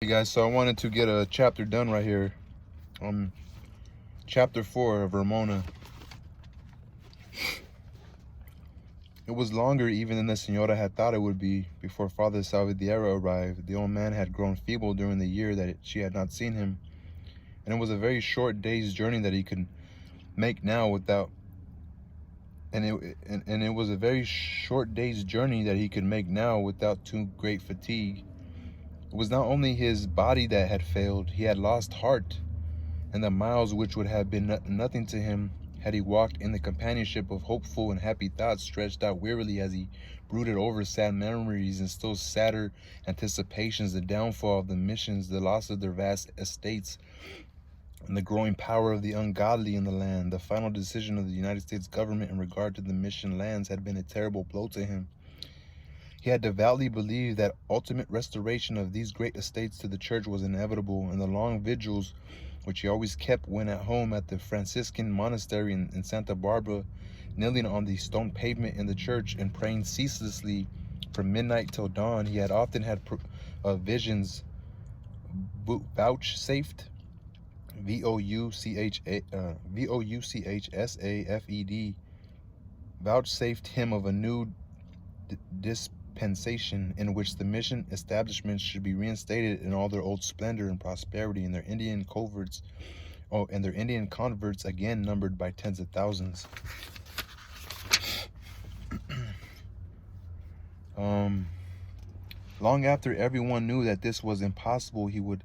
Guys, so I wanted to get a chapter done right here. Chapter 4 of Ramona. It was longer even than the Senora had thought it would be before Father Salvadero arrived. The old man had grown feeble during the year that she had not seen him, and it was a very short day's journey that he could make now without it was a very short day's journey that he could make now without too great fatigue. It was not only his body that had failed, he had lost heart, and the miles which would have been nothing to him had he walked in the companionship of hopeful and happy thoughts stretched out wearily as he brooded over sad memories and still sadder anticipations, the downfall of the missions, the loss of their vast estates, and the growing power of the ungodly in the land. The final decision of the United States government in regard to the mission lands had been a terrible blow to him. He had devoutly believed that ultimate restoration of these great estates to the church was inevitable, and the long vigils which he always kept when at home at the Franciscan monastery in Santa Barbara, kneeling on the stone pavement in the church and praying ceaselessly from midnight till dawn, he had often had visions vouchsafed, vouchsafed, vouchsafed him of a new dispensation in which the mission establishments should be reinstated in all their old splendor and prosperity, and their Indian converts again numbered by tens of thousands. Long after everyone knew that this was impossible, he would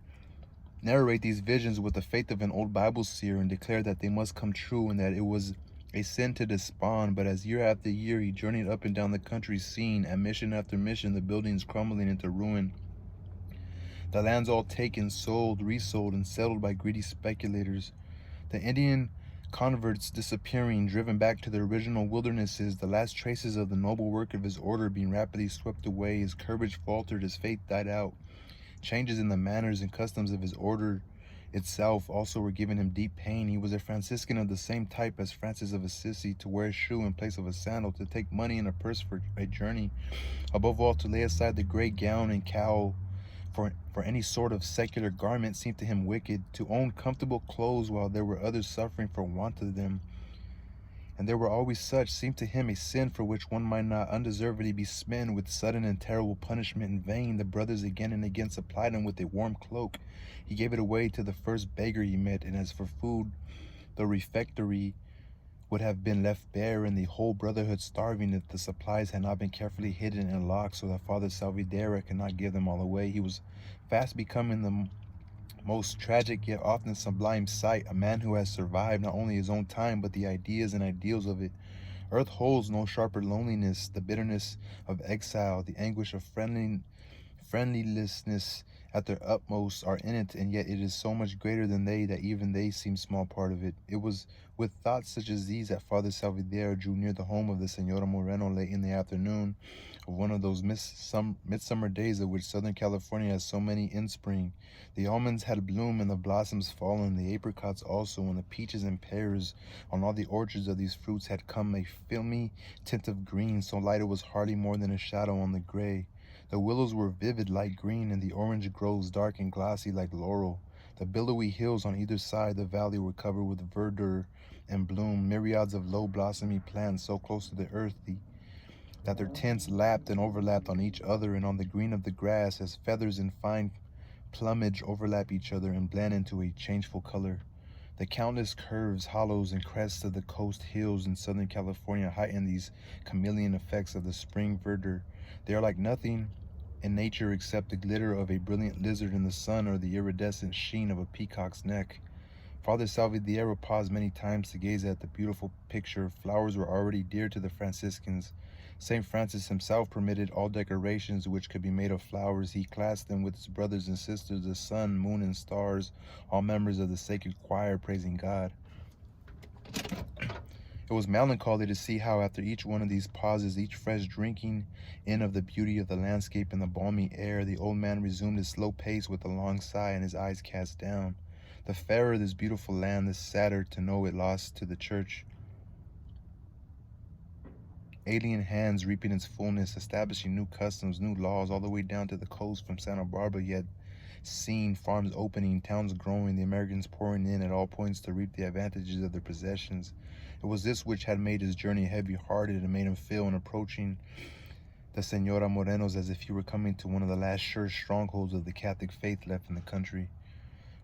narrate these visions with the faith of an old Bible seer and declare that they must come true and that it was a sin to despond. But as year after year he journeyed up and down the country, seeing at mission after mission the buildings crumbling into ruin, the lands all taken, sold, resold, and settled by greedy speculators, the Indian converts disappearing, driven back to their original wildernesses, the last traces of the noble work of his order being rapidly swept away, his courage faltered, his faith died out. Changes in the manners and customs of his order itself also were giving him deep pain. He was a Franciscan of the same type as Francis of Assisi, to wear a shoe in place of a sandal, to take money in a purse for a journey, above all to lay aside the gray gown and cowl for any sort of secular garment seemed to him wicked. To own comfortable clothes while there were others suffering for want of them, and there were always such, seemed to him a sin for which one might not undeservedly be smitten with sudden and terrible punishment. In vain the brothers again and again supplied him with a warm cloak. He gave it away to the first beggar he met, and as for food, the refectory would have been left bare and the whole brotherhood starving if the supplies had not been carefully hidden and locked so that Father Salvadera could not give them all away. He was fast becoming the most tragic yet often sublime sight, a man who has survived not only his own time but the ideas and ideals of it. Earth holds no sharper loneliness. The bitterness of exile, the anguish of friendlessness at their utmost are in it, and yet it is so much greater than they that even they seem small part of it. It was with thoughts such as these that Father Salvadero drew near the home of the Senora Moreno late in the afternoon of one of those midsummer days of which Southern California has so many in spring. The almonds had bloomed and the blossoms fallen, the apricots also, and the peaches and pears. On all the orchards of these fruits had come a filmy tint of green, so light it was hardly more than a shadow on the gray. The willows were vivid light green, and the orange groves dark and glossy like laurel. The billowy hills on either side the valley were covered with verdure and bloom, myriads of low blossoming plants so close to the earth that their tints lapped and overlapped on each other, and on the green of the grass as feathers in fine plumage overlap each other and blend into a changeful color. The countless curves, hollows, and crests of the coast hills in Southern California heighten these chameleon effects of the spring verdure. They are like nothing in nature except the glitter of a brilliant lizard in the sun or the iridescent sheen of a peacock's neck. Father Salvadero paused many times to gaze at the beautiful picture. Flowers were already dear to the Franciscans. St. Francis himself permitted all decorations which could be made of flowers. He classed them with his brothers and sisters, the sun, moon, and stars, all members of the sacred choir praising God. It was melancholy to see how after each one of these pauses, each fresh drinking in of the beauty of the landscape and the balmy air, the old man resumed his slow pace with a long sigh and his eyes cast down. The fairer this beautiful land, the sadder to know it lost to the church. Alien hands reaping its fullness, establishing new customs, new laws, all the way down to the coast from Santa Barbara, yet scene, farms opening, towns growing, the Americans pouring in at all points to reap the advantages of their possessions. It was this which had made his journey heavy-hearted and made him feel in approaching the Senora Morenos as if he were coming to one of the last sure strongholds of the Catholic faith left in the country.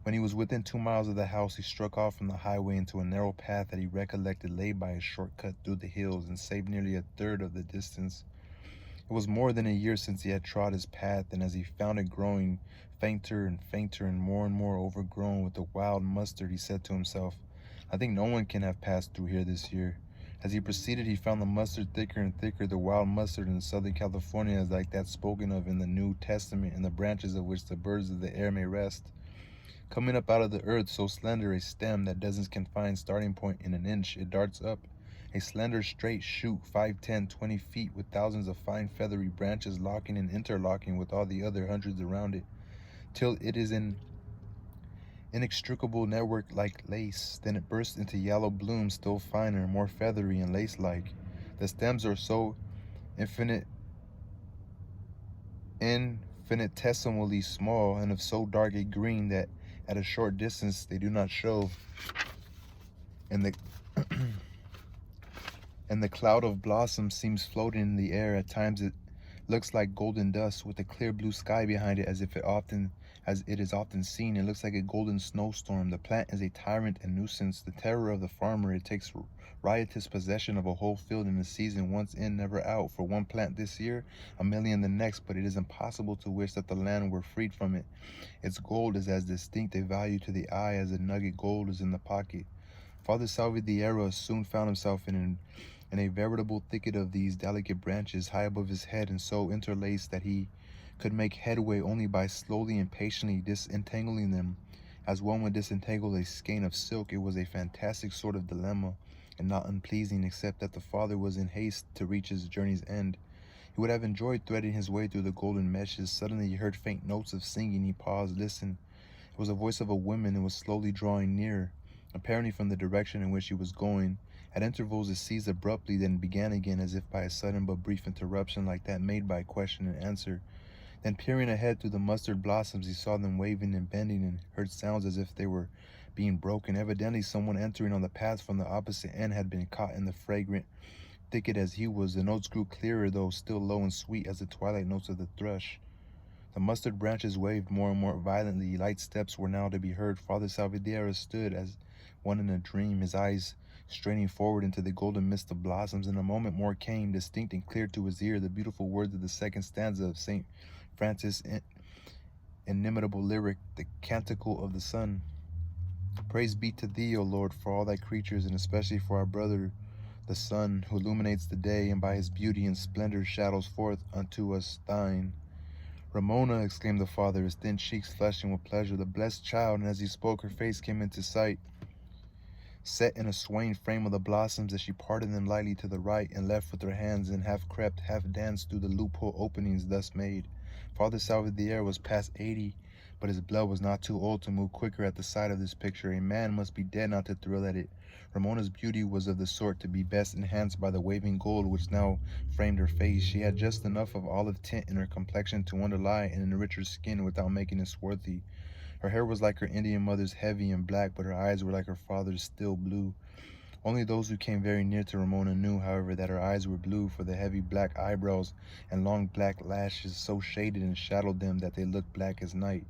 When he was within 2 miles of the house, he struck off from the highway into a narrow path that he recollected lay by a shortcut through the hills and saved nearly a third of the distance. It was more than a year since he had trod his path, and as he found it growing fainter and fainter and more overgrown with the wild mustard, he said to himself, "I think no one can have passed through here this year." As he proceeded, he found the mustard thicker and thicker. The wild mustard in Southern California is like that spoken of in the New Testament, in the branches of which the birds of the air may rest. Coming up out of the earth, so slender a stem that doesn't confine starting point in an inch, it darts up, a slender straight shoot, 5, 10, 20 feet, with thousands of fine feathery branches locking and interlocking with all the other hundreds around it, till it is an inextricable network like lace. Then it bursts into yellow blooms still finer, more feathery and lace-like. The stems are so infinitesimally small and of so dark a green that at a short distance they do not show, and the and the cloud of blossom seems floating in the air. At times it looks like golden dust with a clear blue sky behind it, as it is often seen. It looks like a golden snowstorm. The plant is a tyrant and nuisance, the terror of the farmer. It takes riotous possession of a whole field in a season, once in, never out. For one plant this year, a million the next, but it is impossible to wish that the land were freed from it. Its gold is as distinct a value to the eye as a nugget gold is in the pocket. Father Salvadierra soon found himself in a veritable thicket of these delicate branches high above his head, and so interlaced that he could make headway only by slowly and patiently disentangling them, as one would disentangle a skein of silk. It was a fantastic sort of dilemma, and not unpleasing, except that the father was in haste to reach his journey's end. He would have enjoyed threading his way through the golden meshes. Suddenly he heard faint notes of singing. He paused, listened. It was the voice of a woman, and was slowly drawing nearer, apparently from the direction in which he was going. At intervals it ceased abruptly, then began again, as if by a sudden but brief interruption, like that made by question and answer. Then peering ahead through the mustard blossoms, he saw them waving and bending, and heard sounds as if they were being broken. Evidently someone entering on the path from the opposite end had been caught in the fragrant thicket as he was. The notes grew clearer, though still low and sweet as the twilight notes of the thrush. The mustard branches waved more and more violently. Light steps were now to be heard. Father Salvadierra stood as one in a dream, his eyes straining forward into the golden mist of blossoms. In a moment more came, distinct and clear to his ear, the beautiful words of the second stanza of St. Francis' inimitable lyric, the Canticle of the Sun. "Praise be to thee, O Lord, for all thy creatures, and especially for our brother, the sun, who illuminates the day, and by his beauty and splendor shadows forth unto us thine." "Ramona," exclaimed the father, his thin cheeks flushing with pleasure, "the blessed child," and as he spoke her face came into sight, set in a swaying frame of the blossoms, as she parted them lightly to the right and left with her hands, and half crept, half danced through the loophole openings thus made. Father Salvadierra was past 80, but his blood was not too old to move quicker at the sight of this picture. A man must be dead not to thrill at it. Ramona's beauty was of the sort to be best enhanced by the waving gold which now framed her face. She had just enough of olive tint in her complexion to underlie and enrich her skin without making it swarthy. Her hair was like her Indian mother's, heavy and black, but her eyes were like her father's, still blue. Only those who came very near to Ramona knew, however, that her eyes were blue, for the heavy black eyebrows and long black lashes so shaded and shadowed them that they looked black as night.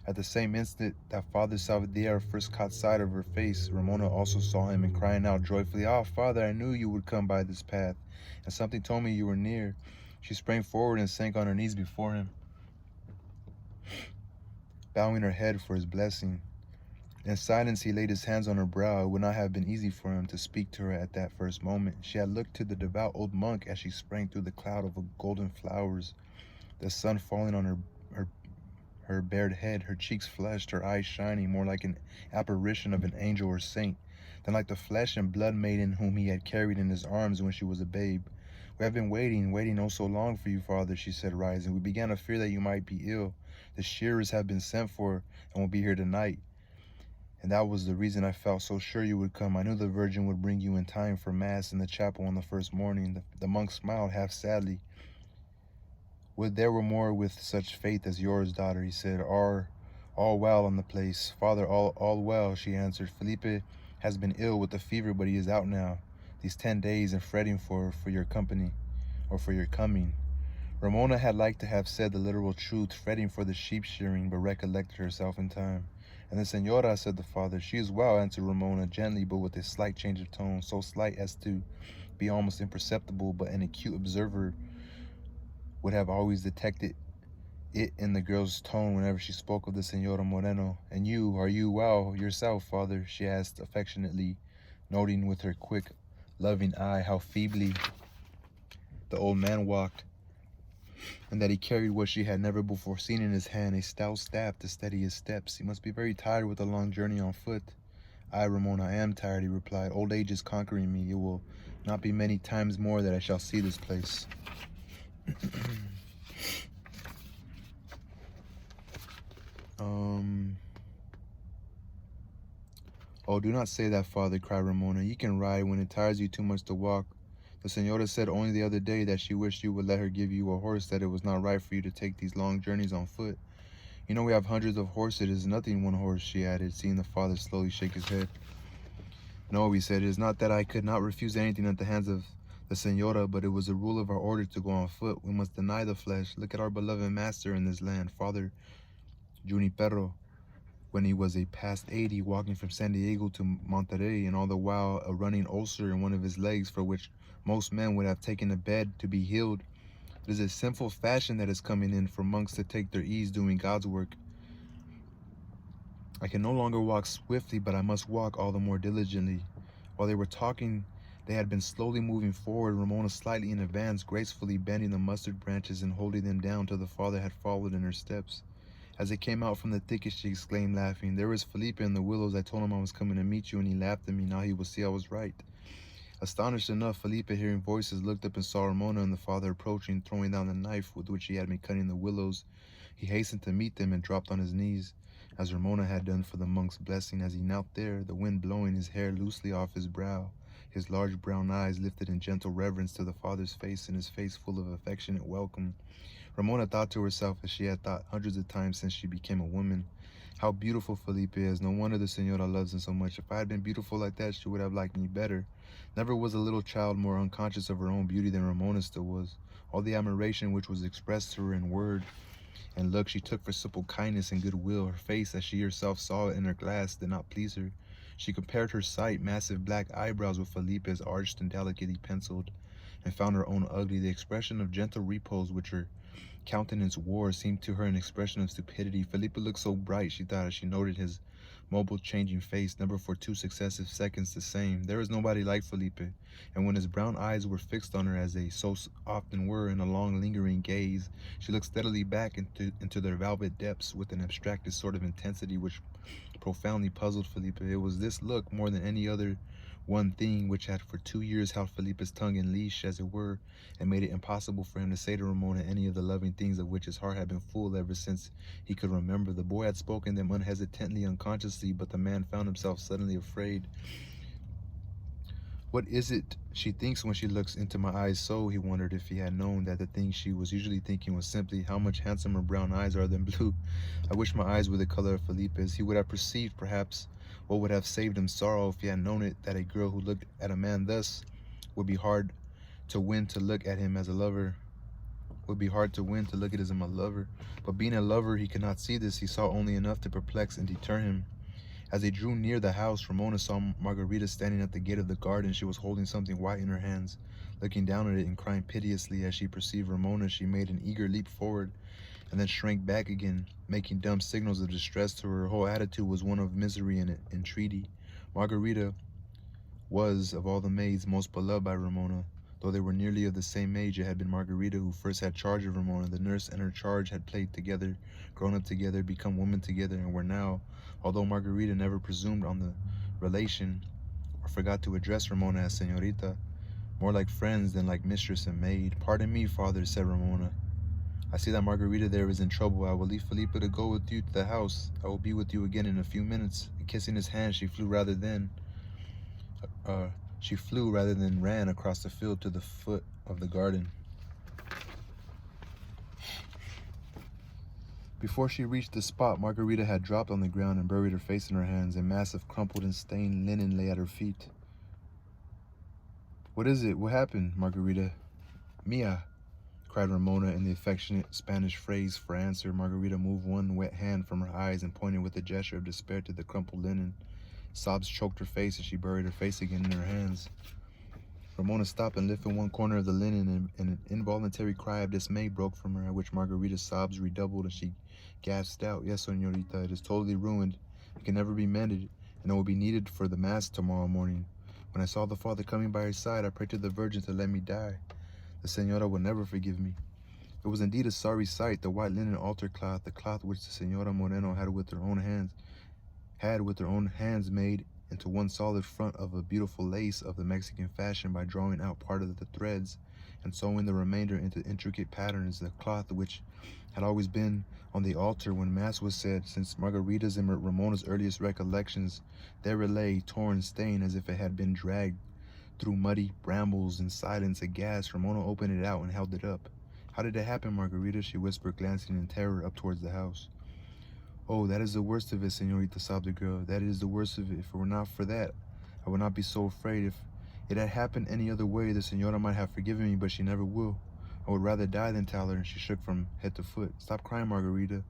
At the same instant that Father Salvadierra first caught sight of her face, Ramona also saw him, and crying out joyfully, "Ah, Father, I knew you would come by this path, and something told me you were near." She sprang forward and sank on her knees before him, bowing her head for his blessing. In silence he laid his hands on her brow. It would not have been easy for him to speak to her at that first moment. She had looked to the devout old monk as she sprang through the cloud of golden flowers, the sun falling on her bared head, her cheeks flushed, her eyes shining, more like an apparition of an angel or saint than like the flesh and blood maiden whom he had carried in his arms when she was a babe. "We have been waiting oh so long for you, Father," she said, rising. "We began to fear that you might be ill. The shearers have been sent for and will be here tonight. And that was the reason I felt so sure you would come. I knew the Virgin would bring you in time for Mass in the chapel on the first morning." The monk smiled half sadly. "Would there were more with such faith as yours, daughter," he said. "Our All well on the place. Father, all well, she answered. Felipe has been ill with a fever, but he is out now. These 10 days and fretting for your company, or for your coming. Ramona had liked to have said the literal truth, fretting for the sheep shearing, but recollected herself in time. And the senora, said the father. She is well, answered Ramona, gently, but with a slight change of tone, so slight as to be almost imperceptible, but an acute observer would have always detected it in the girl's tone whenever she spoke of the Senora Moreno. And you, are you well yourself, father? She asked affectionately, noting with her quick, loving eye how feebly the old man walked, and that he carried what she had never before seen in his hand, a stout staff to steady his steps. He must be very tired with a long journey on foot. Aye, Ramona, I am tired, he replied. Old age is conquering me. It will not be many times more that I shall see this place. Oh, do not say that, father, cried Ramona. You can ride when it tires you too much to walk. The senora said only the other day that she wished you would let her give you a horse, that it was not right for you to take these long journeys on foot. You know we have hundreds of horses. It is nothing, one horse, she added, seeing the father slowly shake his head. No, he said, it is not that I could not refuse anything at the hands of the senora, but it was a rule of our order to go on foot. We must deny the flesh. Look at our beloved master in this land, Father Junipero, when he was a past 80, walking from San Diego to Monterrey, and all the while a running ulcer in one of his legs, for which most men would have taken a bed to be healed. It is a sinful fashion that is coming in for monks to take their ease doing God's work. I can no longer walk swiftly, but I must walk all the more diligently. While they were talking, they had been slowly moving forward, Ramona slightly in advance, gracefully bending the mustard branches and holding them down till the father had followed in her steps. As they came out from the thicket, she exclaimed, laughing, there is Felipe in the willows. I told him I was coming to meet you, and he laughed at me. Now he will see I was right. Astonished enough, Felipe, hearing voices, looked up and saw Ramona and the father approaching, throwing down the knife with which he had been cutting the willows. He hastened to meet them and dropped on his knees, as Ramona had done for the monk's blessing. As he knelt there, the wind blowing his hair loosely off his brow, his large brown eyes lifted in gentle reverence to the father's face, and his face full of affectionate welcome, Ramona thought to herself, as she had thought hundreds of times since she became a woman, how beautiful Felipe is. No wonder the senora loves him so much. If I had been beautiful like that, she would have liked me better. Never was a little child more unconscious of her own beauty than Ramona still was. All the admiration which was expressed to her in word and look she took for simple kindness and goodwill. Her face, as she herself saw it in her glass, did not please her. She compared her sight, massive black eyebrows, with Felipe's arched and delicately penciled, and found her own ugly. The expression of gentle repose which her countenance wore seemed to her an expression of stupidity. Felipe looked so bright, she thought, as she noted his mobile, changing face, never for 2 successive seconds the same. There was nobody like Felipe, and when his brown eyes were fixed on her, as they so often were, in a long, lingering gaze, she looked steadily back into their velvet depths with an abstracted sort of intensity which profoundly puzzled Felipe. It was this look, more than any other one thing, which had for 2 years held Felipe's tongue in leash, as it were, and made it impossible for him to say to Ramona any of the loving things of which his heart had been full ever since he could remember. The boy had spoken them unhesitatingly, unconsciously, but the man found himself suddenly afraid. What is it she thinks when she looks into my eyes so? He wondered, if he had known that the thing she was usually thinking was simply, how much handsomer brown eyes are than blue. I wish my eyes were the color of Felipe's. He would have perceived, perhaps, what would have saved him sorrow if he had known it, that a girl who looked at a man thus would be hard to win to look at him as a lover. Would be hard to win to look at him as a lover. But being a lover, he could not see this. He saw only enough to perplex and deter him. As they drew near the house, Ramona saw Margarita standing at the gate of the garden. She was holding something white in her hands, looking down at it and crying piteously. As she perceived Ramona, she made an eager leap forward and then shrank back again, making dumb signals of distress to her. Her whole attitude was one of misery and entreaty. Margarita was, of all the maids, most beloved by Ramona. Though they were nearly of the same age, it had been Margarita who first had charge of Ramona. The nurse and her charge had played together, grown up together, become women together, and were now, although Margarita never presumed on the relation or forgot to address Ramona as señorita, more like friends than like mistress and maid. Pardon me, father, said Ramona. I see that Margarita there is in trouble. I will leave Felipe to go with you to the house. I will be with you again in a few minutes. And kissing his hand, she flew rather than ran across the field to the foot of the garden. Before she reached the spot, Margarita had dropped on the ground and buried her face in her hands. A mass of crumpled and stained linen lay at her feet. "What is it? What happened, Margarita?" "Mia," cried Ramona in the affectionate Spanish phrase. For answer, Margarita moved one wet hand from her eyes and pointed with a gesture of despair to the crumpled linen. Sobs choked her face as she buried her face again in her hands. Ramona stopped and lifted one corner of the linen, and an involuntary cry of dismay broke from her, at which Margarita's sobs redoubled and she gasped out, "Yes, señorita, it is totally ruined. It can never be mended, and it will be needed for the mass tomorrow morning. When I saw the Father coming by her side, I prayed to the Virgin to let me die. The señora will never forgive me." It was indeed a sorry sight. The white linen altar cloth, the cloth which the Señora Moreno had with her own hands made into one solid front of a beautiful lace of the Mexican fashion by drawing out part of the threads and sewing the remainder into intricate patterns. The cloth which had always been on the altar when Mass was said, since Margarita's and Ramona's earliest recollections, there it lay, torn, stained, as if it had been dragged through muddy brambles. In silence, aghast, Ramona opened it out and held it up. "How did it happen, Margarita?" she whispered, glancing in terror up towards the house. "Oh, that is the worst of it, señorita," sobbed the girl. "That is the worst of it. If it were not for that, I would not be so afraid. If it had happened any other way, the señora might have forgiven me, but she never will. I would rather die than tell her," and she shook from head to foot. "Stop crying, Margarita,"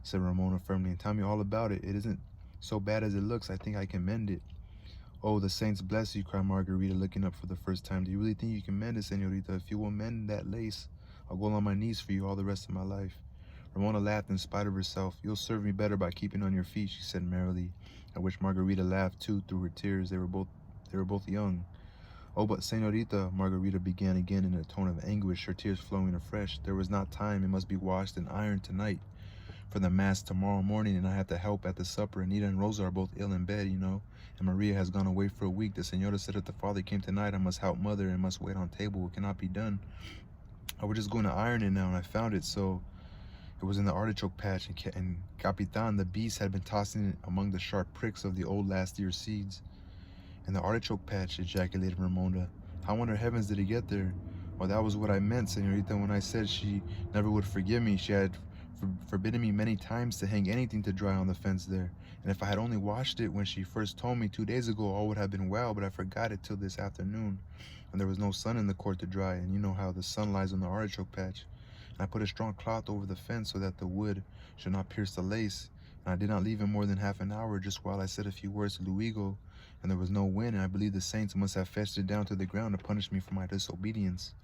said Ramona firmly, "and tell me all about it. It isn't so bad as it looks. I think I can mend it." "Oh, the saints bless you," cried Margarita, looking up for the first time. "Do you really think you can mend it, señorita? If you will mend that lace, I'll go on my knees for you all the rest of my life." Ramona laughed in spite of herself. "You'll serve me better by keeping on your feet," she said merrily, at which Margarita laughed too through her tears. They were both young. "Oh, but señorita," Margarita began again in a tone of anguish, her tears flowing afresh. "There was not time. It must be washed and ironed tonight for the mass tomorrow morning, and I have to help at the supper. Anita and Rosa are both ill in bed, you know, and Maria has gone away for a week. The señora said if the Father came tonight, I must help Mother and must wait on table. It cannot be done. I was just going to iron it now, and I found it, so it was in the artichoke patch, and Capitan, the beast, had been tossing it among the sharp pricks of the old last year's seeds." "In the artichoke patch," ejaculated Ramona. "How under heavens did it get there?" "Well, that was what I meant, señorita, when I said she never would forgive me. She had forbidden me many times to hang anything to dry on the fence there, and if I had only washed it when she first told me 2 days ago, all would have been well, but I forgot it till this afternoon, and there was no sun in the court to dry, and you know how the sun lies on the artichoke patch. And I put a strong cloth over the fence so that the wood should not pierce the lace, and I did not leave it more than half an hour, just while I said a few words to Luigo, and there was no wind, and I believe the saints must have fetched it down to the ground to punish me for my disobedience."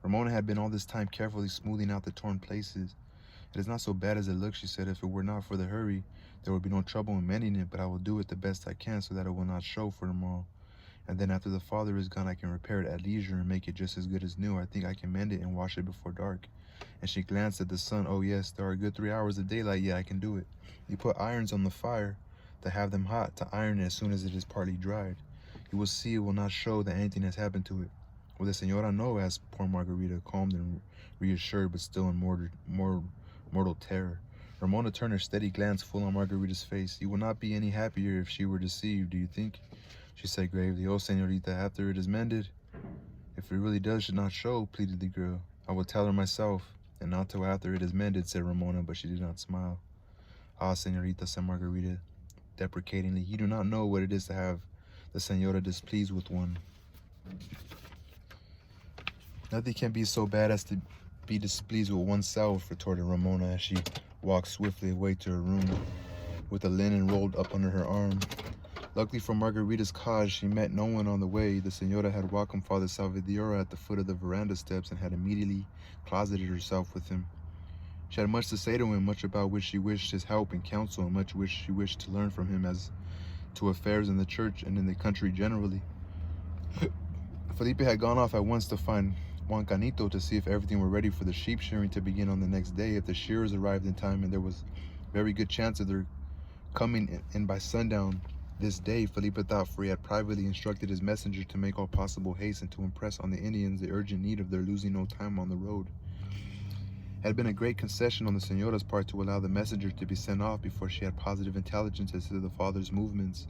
Ramona had been all this time carefully smoothing out the torn places. "It is not so bad as it looks," she said. "If it were not for the hurry, there would be no trouble in mending it, but I will do it the best I can so that it will not show for tomorrow. And then after the Father is gone, I can repair it at leisure and make it just as good as new. I think I can mend it and wash it before dark." And she glanced at the sun. "Oh yes, there are a good 3 hours of daylight. Yeah, I can do it. You put irons on the fire to have them hot, to iron it as soon as it is partly dried. You will see it will not show that anything has happened to it." "Will the señora know?" asked poor Margarita, calmed and reassured, but still in mortal terror. Ramona turned her steady glance full on Margarita's face. "You will not be any happier if she were deceived, do you think?" she said gravely. "Oh, señorita, after it is mended, if it really does not show," pleaded the girl, "I will tell her myself." "And not till after it is mended," said Ramona, but she did not smile. "Ah, señorita," said Margarita deprecatingly, "you do not know what it is to have the señora displeased with one." "Nothing can be so bad as to be displeased with oneself," retorted Ramona as she walked swiftly away to her room with the linen rolled up under her arm. Luckily for Margarita's cause, she met no one on the way. The señora had welcomed Father Salvador at the foot of the veranda steps and had immediately closeted herself with him. She had much to say to him, much about which she wished his help and counsel, and much which she wished to learn from him as to affairs in the church and in the country generally. Felipe had gone off at once to find Juan Canito to see if everything were ready for the sheep shearing to begin on the next day. If the shearers arrived in time, and there was very good chance of their coming in by sundown this day, Felipe thought, for he had privately instructed his messenger to make all possible haste and to impress on the Indians the urgent need of their losing no time on the road. It had been a great concession on the señora's part to allow the messenger to be sent off before she had positive intelligence as to the father's movements.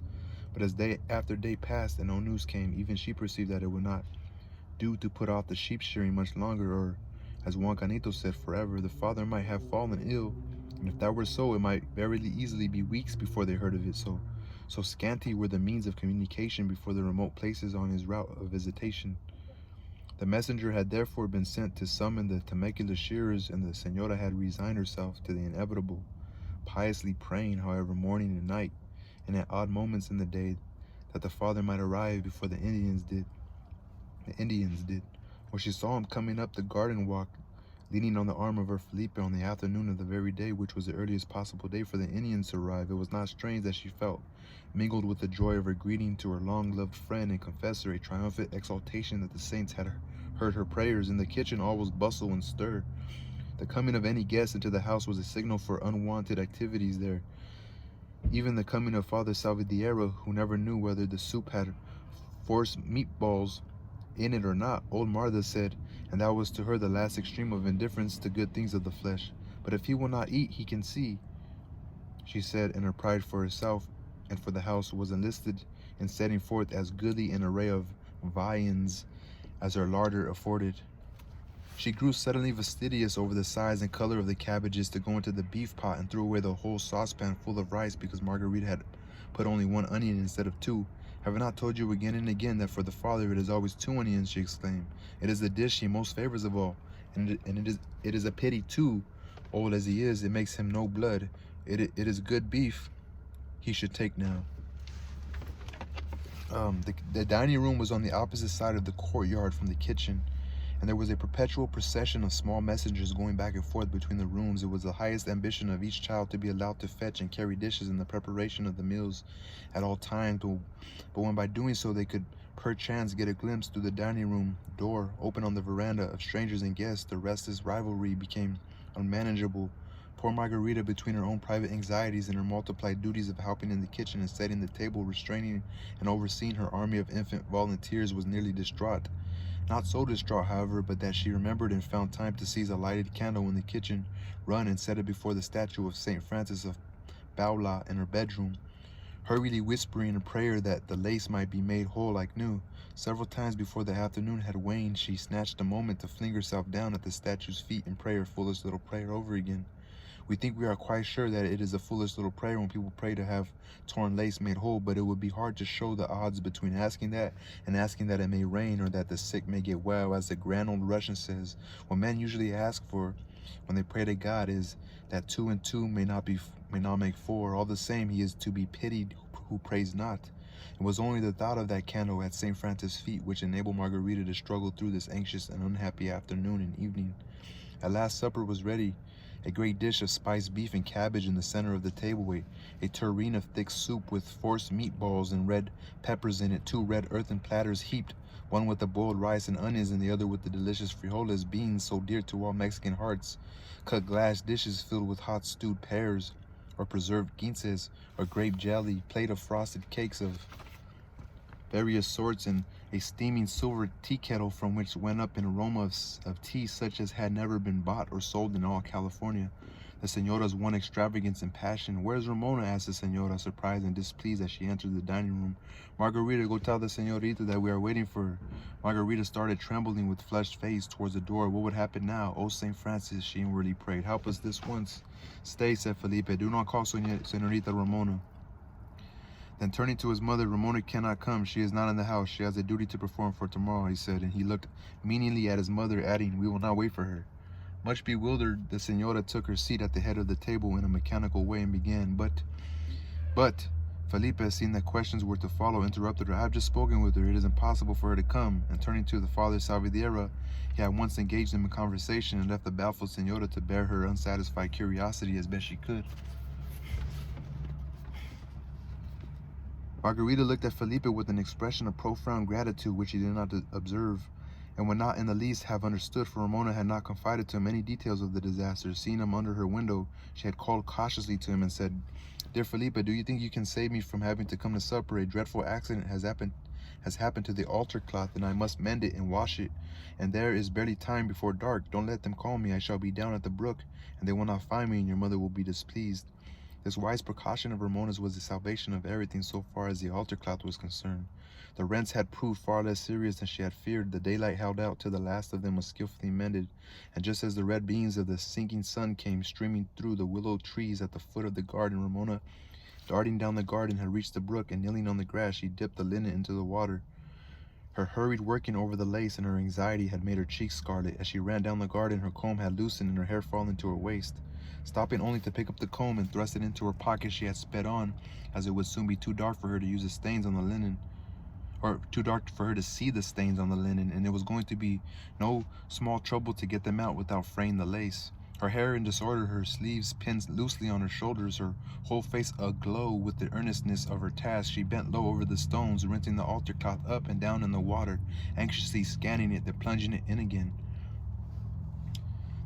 But as day after day passed and no news came, even she perceived that it would not do to put off the sheep shearing much longer, or, as Juan Canito said, forever. The father might have fallen ill, And if that were so, it might very easily be weeks before they heard of it. So scanty were the means of communication before the remote places on his route of visitation. The messenger had therefore been sent to summon the Temecula shearers, and the senora had resigned herself to the inevitable, piously praying, however, morning and night, and at odd moments in the day, that the father might arrive before the Indians did. When she saw him coming up the garden walk, leaning on the arm of her Felipe on the afternoon of the very day which was the earliest possible day for the Indians to arrive, it was not strange that she felt, mingled with the joy of her greeting to her long-loved friend and confessor, a triumphant exultation that the saints had heard her prayers. In the kitchen all was bustle and stir. The coming of any guest into the house was a signal for unwanted activities there. Even the coming of Father Salvadierra, who never knew whether the soup had forced meatballs in it or not, old Martha said, and that was to her the last extreme of indifference to good things of the flesh. But if he will not eat, he can see, she said, and her pride for herself and for the house was enlisted in setting forth as goodly an array of viands as her larder afforded. She grew suddenly fastidious over the size and color of the cabbages to go into the beef pot and threw away the whole saucepan full of rice because Margarita had put only one onion instead of two. Have I not told you again and again that for the father it is always 2 onions, she exclaimed. It is the dish he most favors of all, and it is a pity too, old as he is, it makes him no blood. It is good beef he should take now. The dining room was on the opposite side of the courtyard from the kitchen, and there was a perpetual procession of small messengers going back and forth between the rooms. It was the highest ambition of each child to be allowed to fetch and carry dishes in the preparation of the meals at all times, but when by doing so they could perchance get a glimpse through the dining room door open on the veranda of strangers and guests, the restless rivalry became unmanageable. Poor Margarita, between her own private anxieties and her multiplied duties of helping in the kitchen and setting the table, restraining and overseeing her army of infant volunteers, was nearly distraught. Not so distraught, however, but that she remembered and found time to seize a lighted candle in the kitchen, run and set it before the statue of St. Francis of Paula in her bedroom, hurriedly whispering a prayer that the lace might be made whole like new. Several times before the afternoon had waned, she snatched a moment to fling herself down at the statue's feet and pray her foolish little prayer over again. We think we are quite sure that it is a foolish little prayer when people pray to have torn lace made whole, but it would be hard to show the odds between asking that and asking that it may rain or that the sick may get well. As the grand old Russian says, what men usually ask for when they pray to God is that 2 and 2 may not make 4. All the same, he is to be pitied who prays not. It was only the thought of that candle at St. Francis' feet which enabled Margarita to struggle through this anxious and unhappy afternoon and evening. At last supper was ready. A great dish of spiced beef and cabbage in the center of the table, a tureen of thick soup with forced meatballs and red peppers in it, 2 red earthen platters heaped, one with the boiled rice and onions and the other with the delicious frijoles, beans so dear to all Mexican hearts, cut glass dishes filled with hot stewed pears or preserved quinces or grape jelly, plate of frosted cakes of various sorts, and a steaming silver tea kettle from which went up an aroma of tea such as had never been bought or sold in all California. The señora's one extravagance and passion. "Where's Ramona?" asked the señora, surprised and displeased as she entered the dining room. "Margarita, go tell the señorita that we are waiting for her." Margarita started, trembling with flushed face, towards the door. What would happen now? "Oh, St. Francis," she inwardly prayed, "help us this once." "Stay," said Felipe. "Do not call señorita Ramona." Then turning to his mother, "Ramona cannot come. She is not in the house. She has a duty to perform for tomorrow," he said, and he looked meaningly at his mother, adding, "We will not wait for her." Much bewildered, the señora took her seat at the head of the table in a mechanical way and began, but, Felipe, seeing that questions were to follow, interrupted her. "I have just spoken with her. It is impossible for her to come." And turning to the Father Salvadierra, he at once engaged him in conversation and left the baffled señora to bear her unsatisfied curiosity as best she could. Margarita looked at Felipe with an expression of profound gratitude which he did not observe, and would not in the least have understood, for Ramona had not confided to him any details of the disaster. Seeing him under her window, she had called cautiously to him and said, "Dear Felipe, do you think you can save me from having to come to supper? A dreadful accident has happened to the altar cloth, and I must mend it and wash it, and there is barely time before dark. Don't let them call me. I shall be down at the brook, and they will not find me, and your mother will be displeased." This wise precaution of Ramona's was the salvation of everything so far as the altar cloth was concerned. The rents had proved far less serious than she had feared. The daylight held out till the last of them was skillfully mended, and just as the red beams of the sinking sun came streaming through the willow trees at the foot of the garden, Ramona, darting down the garden, had reached the brook, and kneeling on the grass, she dipped the linen into the water. Her hurried working over the lace and her anxiety had made her cheeks scarlet. As she ran down the garden, her comb had loosened and her hair fallen to her waist. Stopping only to pick up the comb and thrust it into her pocket, she had sped on, as it would soon be too dark for her to use the stains on the linen, or too dark for her to see the stains on the linen, and it was going to be no small trouble to get them out without fraying the lace. Her hair in disorder, her sleeves pinned loosely on her shoulders, her whole face aglow with the earnestness of her task, she bent low over the stones, rinsing the altar cloth up and down in the water, anxiously scanning it, then plunging it in again.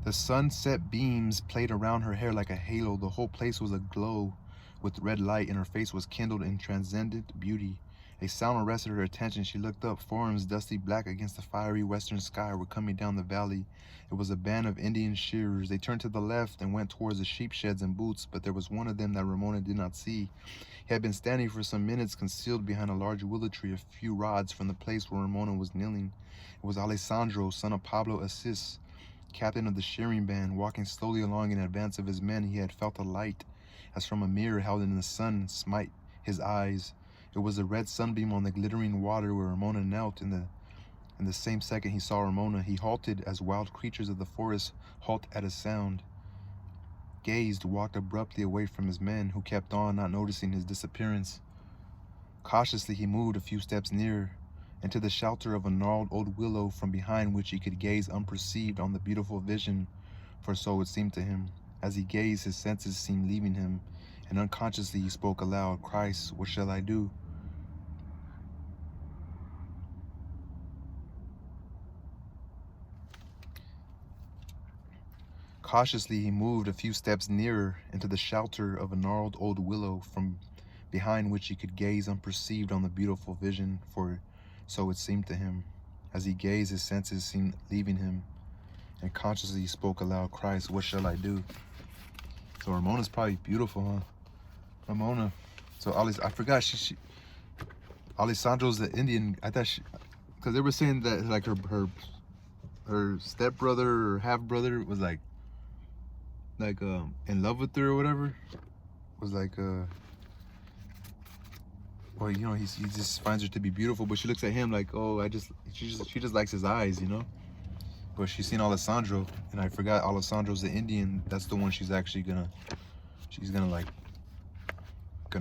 The sunset beams played around her hair like a halo. The whole place was aglow with red light, and her face was kindled in transcendent beauty. A sound arrested her attention. She looked up. Forms, dusty black against the fiery western sky, were coming down the valley. It was a band of Indian shearers. They turned to the left and went towards the sheep sheds and booths, but there was one of them that Ramona did not see. He had been standing for some minutes concealed behind a large willow tree a few rods from the place where Ramona was kneeling. It was Alessandro, son of Pablo Assis, captain of the shearing band. Walking slowly along in advance of his men, he had felt a light, as from a mirror held in the sun, smite his eyes. It was a red sunbeam on the glittering water where Ramona knelt. In the same second he saw Ramona, he halted as wild creatures of the forest halt at a sound. Gazed, walked abruptly away from his men, who kept on, not noticing his disappearance. Cautiously he moved a few steps nearer, into the shelter of a gnarled old willow, from behind which he could gaze unperceived on the beautiful vision, for so it seemed to him. As he gazed, his senses seemed leaving him, and unconsciously he spoke aloud, "Christ, what shall I do?" Cautiously he moved a few steps nearer, into the shelter of a gnarled old willow, from behind which he could gaze unperceived on the beautiful vision, for so it seemed to him. As he gazed, his senses seemed leaving him, and consciously he spoke aloud, "Christ, what shall I do?" So Ramona's probably beautiful, huh? Ramona. So I forgot Alessandro's the Indian. I thought because they were saying that like her stepbrother or half brother was like in love with her or whatever. Was like well, you know, he just finds her to be beautiful, but she looks at him like, oh, she just likes his eyes, you know. But she's seen Alessandro, and I forgot Alessandro's the Indian. That's the one she's actually gonna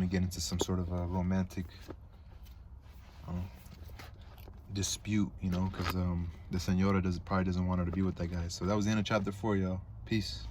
get into some sort of a romantic dispute, you know, because the senora probably doesn't want her to be with that guy. So that was the end of chapter 4, y'all. Peace.